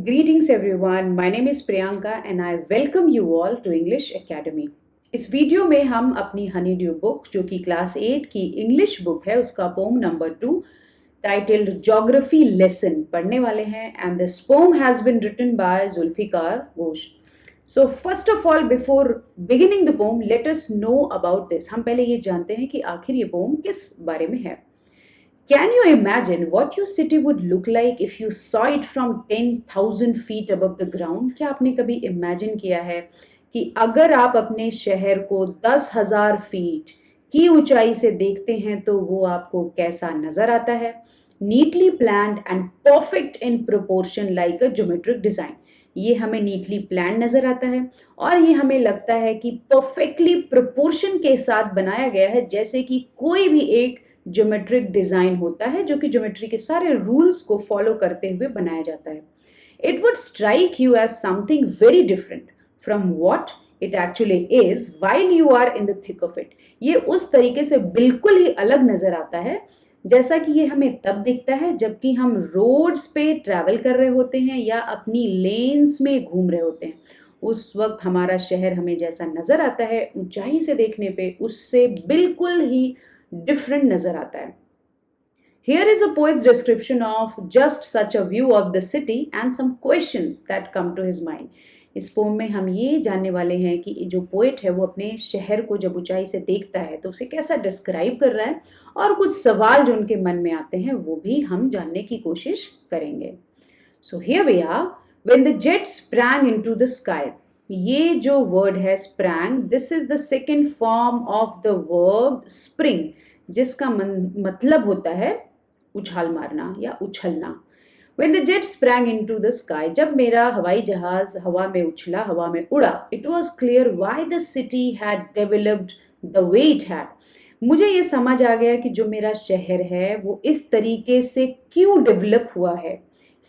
Greetings everyone, my name is Priyanka and I welcome you all to English Academy. इस video में हम अपनी Honey due book जो कि क्लास 8 की इंग्लिश बुक है उसका poem number 2 titled geography lesson पढ़ने वाले हैं and this poem has been written by Zulfikar Ghose. So first of all before beginning the poem let us know about this. हम पहले ये जानते हैं कि आखिर ये पोम किस बारे में है. Can you imagine what your city would look like if you saw it from 10,000 feet above the ground? क्या आपने कभी इमेजिन किया है कि अगर आप अपने शहर को 10,000 फीट की ऊंचाई से देखते हैं तो वो आपको कैसा नजर आता है? Neatly planned and perfect in proportion like a geometric design. ये हमें नीटली प्लान नजर आता है और ये हमें लगता है कि परफेक्टली प्रोपोर्शन के साथ बनाया गया है, जैसे कि कोई भी एक ज्योमेट्रिक डिजाइन होता है जो कि ज्योमेट्री के सारे रूल्स को फॉलो करते हुए बनाया जाता है. It would strike you as something very different from what it actually is while you are in the thick of it. ये उस तरीके से बिल्कुल ही अलग नजर आता है जैसा कि ये हमें तब दिखता है जबकि हम रोड्स पे ट्रैवल कर रहे होते हैं या अपनी लेन्स में घूम रहे होते हैं. उस वक्त हमारा शहर हमें जैसा नजर आता है ऊंचाई से देखने पे उससे बिल्कुल ही डिफरेंट नजर आता है. Here is a poet's description of just such a view of the city and some questions that come to his mind. इस पोम में हम ये जानने वाले हैं कि जो पोएट है वो अपने शहर को जब ऊंचाई से देखता है तो उसे कैसा डिस्क्राइब कर रहा है और कुछ सवाल जो उनके मन में आते हैं वो भी हम जानने की कोशिश करेंगे. So here we are. When the jet sprang into the sky. ये जो वर्ड है sprang, this is the second form of the verb spring, जिसका मतलब होता है उछाल मारना या उछलना. When the jet sprang into the sky, जब मेरा हवाई जहाज हवा में उछला, हवा में उड़ा, it was clear why the city had developed the way it had. मुझे ये समझ आ गया कि जो मेरा शहर है वो इस तरीके से क्यों डेवलप हुआ है.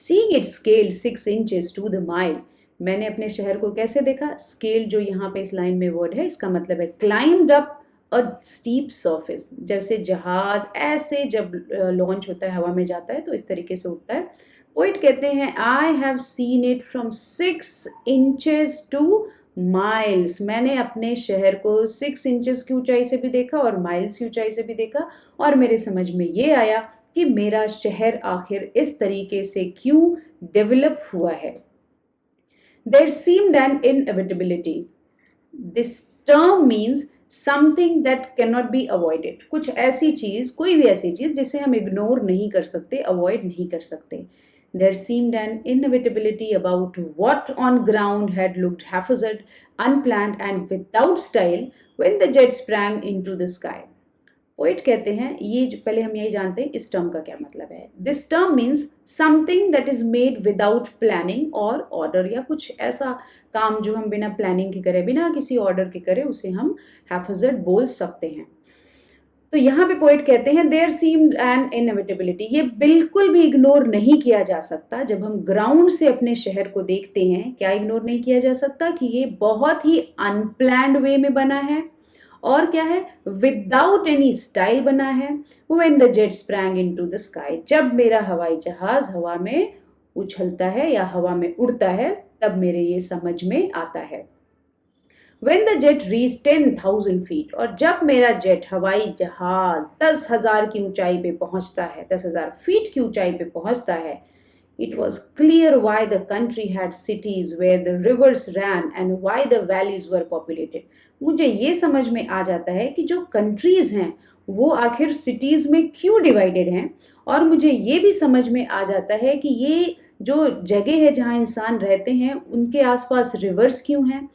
Seeing it scaled 6 inches to the mile. मैंने अपने शहर को कैसे देखा? स्केल जो यहाँ पे इस लाइन में वर्ड है इसका मतलब है क्लाइम्ड अप अ स्टीप सर्फेस. जैसे जहाज ऐसे जब लॉन्च होता है हवा में जाता है तो इस तरीके से उठता है. पोइट कहते हैं I have seen it from 6 inches two miles. मैंने अपने शहर को 6 इंचेस की ऊंचाई से भी देखा और माइल्स की ऊंचाई से भी देखा और मेरे समझ में ये आया कि मेरा शहर आखिर इस तरीके से क्यों डेवलप हुआ है. There seemed an inevitability. This term means something that cannot be avoided. कुछ ऐसी चीज, कोई भी ऐसी चीज जिसे हम इग्नोर नहीं कर सकते, अवॉइड नहीं कर सकते. There seemed an inevitability about what on ground had looked haphazard, unplanned and without style when the jet sprang into the sky. Poet कहते हैं ये पहले हम यही जानते हैं इस टर्म का क्या मतलब है. This term means something that is made without planning और ऑर्डर, या कुछ ऐसा काम जो हम बिना प्लानिंग के करें, बिना किसी ऑर्डर के करें, उसे हम हैफजर्ड बोल सकते हैं. तो यहाँ पे पोइट कहते हैं देयर सीम्ड एन इनएविटेबिलिटी. ये बिल्कुल भी इग्नोर नहीं किया जा सकता. जब हम ग्राउंड से अपने शहर को देखते हैं, क्या इग्नोर नहीं किया जा सकता कि ये बहुत ही अनप्लैंड वे में बना है और क्या है, विदाउट एनी स्टाइल बना है. When the jet sprang into the sky, जब मेरा हवाई जहाज हवा में उछलता है या हवा में उड़ता है तब मेरे ये समझ में आता है. When the jet reach 10,000 feet, और जब मेरा जेट हवाई जहाज 10,000 की ऊंचाई पे पहुंचता है, 10,000 फीट की ऊंचाई पे पहुंचता है, it was clear why the country had cities where the rivers ran and why the valleys were populated. मुझे ये समझ में आ जाता है कि जो कंट्रीज हैं वो आखिर सिटीज में क्यों डिवाइडेड हैं, और मुझे ये भी समझ में आ जाता है कि ये जो जगह है जहाँ इंसान रहते हैं उनके आसपास रिवर्स क्यों हैं.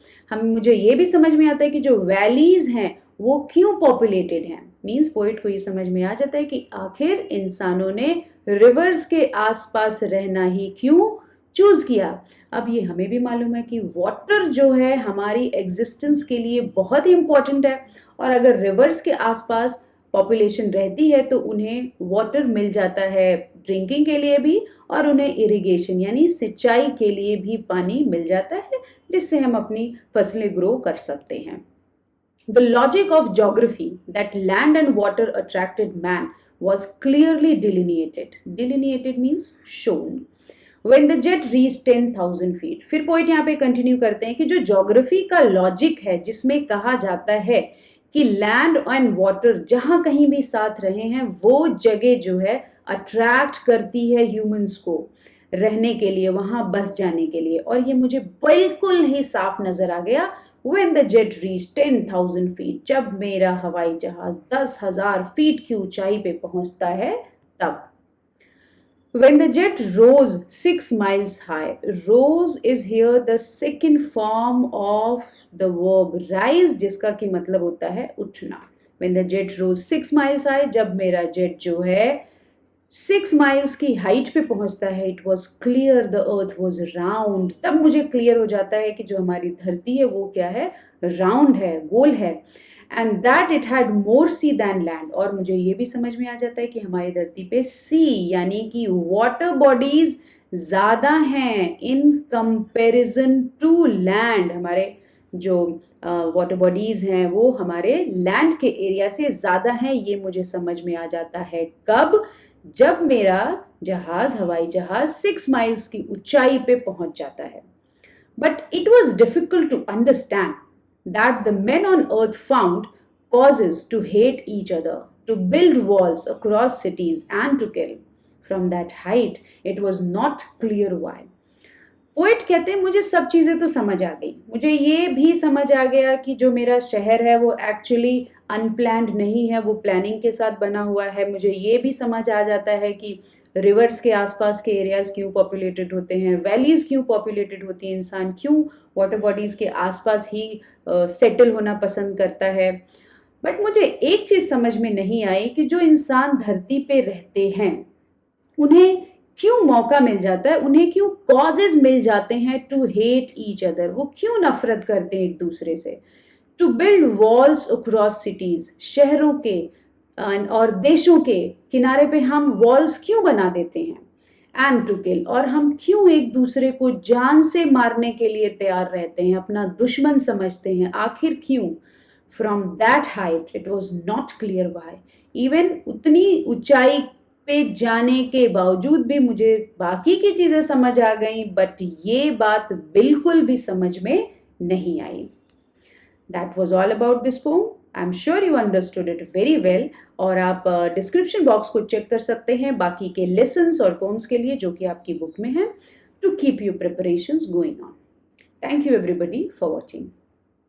मुझे ये भी समझ में आता है कि जो वैलीज हैं वो क्यों पॉपुलेटेड हैं. मीन्स पोइट को ये समझ में आ जाता है कि आखिर इंसानों ने रिवर्स के आसपास रहना ही क्यों चूज किया. अब ये हमें भी मालूम है कि वाटर जो है हमारी एग्जिस्टेंस के लिए बहुत ही इंपॉर्टेंट है, और अगर रिवर्स के आसपास पॉपुलेशन रहती है तो उन्हें वाटर मिल जाता है ड्रिंकिंग के लिए भी, और उन्हें इरिगेशन यानी सिंचाई के लिए भी पानी मिल जाता है जिससे हम अपनी फसलें ग्रो कर सकते हैं. The logic of geography that land and water attracted man was clearly delineated. Delineated means shown. When the jet reached 10,000 feet, फिर पोइट यहाँ पे कंटिन्यू करते हैं कि जो ज्योग्राफी का लॉजिक है जिसमें कहा जाता है कि लैंड एंड वाटर जहां कहीं भी साथ रहे हैं वो जगह जो है अट्रैक्ट करती है ह्यूमंस को रहने के लिए, वहां बस जाने के लिए। और ये मुझे बिल्कुल ही साफ नजर आ गया When the jet reached 10,000 feet, जब मेरा हवाई जहाज 10,000 फीट की ऊंचाई पे पहुंचता है तब। When the jet rose 6 miles high, rose is here the second form of the verb rise, जिसका की मतलब होता है उठना। When the jet rose 6 miles high, जब मेरा जेट जो है 6 माइल्स की हाइट पे पहुंचता है, it was clear the earth was round, तब मुझे क्लियर हो जाता है कि जो हमारी धरती है वो क्या है, राउंड है, गोल है। And that it had more sea than land, और मुझे ये भी समझ में आ जाता है कि हमारी धरती पे सी यानी कि वाटर बॉडीज ज़्यादा हैं इन कंपेरिजन टू लैंड। हमारे जो वाटर बॉडीज हैं वो हमारे लैंड के एरिया से ज़्यादा हैं, ये मुझे समझ में आ जाता है कब, जब मेरा जहाज, हवाई जहाज 6 माइल्स की ऊंचाई पे पहुंच जाता है। But it was difficult to understand that the men on earth found causes to hate each other, to build walls across cities and to kill. From that height, it was not clear why. Poet कहते हैं मुझे सब चीज़ें तो समझ आ गई, मुझे ये भी समझ आ गया कि जो मेरा शहर है वो एक्चुअली अनप्लैन्ड नहीं है, वो प्लानिंग के साथ बना हुआ है। मुझे ये भी समझ आ जाता है कि रिवर्स के आसपास के एरियाज़ क्यों पॉपुलेटेड होते हैं, वैलीज़ क्यों पॉपुलेटेड होती हैं, इंसान क्यों वाटर बॉडीज़ के आसपास ही सेटल होना पसंद करता है। बट मुझे एक चीज़ समझ में नहीं आई कि जो इंसान धरती पे रहते हैं उन्हें क्यों मौका मिल जाता है, उन्हें क्यों कॉजेज मिल जाते हैं टू हेट ईच अदर, वो क्यों नफरत करते हैं एक दूसरे से। To build walls across cities, शहरों के और देशों के किनारे पे हम वॉल्स क्यों बना देते हैं। एंड टू किल, और हम क्यों एक दूसरे को जान से मारने के लिए तैयार रहते हैं, अपना दुश्मन समझते हैं, आखिर क्यों। From that height it was not clear why, even उतनी ऊंचाई पे जाने के बावजूद भी मुझे बाकी की चीज़ें समझ आ गई, बट ये बात बिल्कुल भी समझ में नहीं आई। That was all about this poem. I am sure you understood it very well, और आप डिस्क्रिप्शन बॉक्स को चेक कर सकते हैं बाकी के लेसन्स और पोम्स के लिए जो कि आपकी बुक में हैं, to keep you preparations going on. Thank you everybody for watching.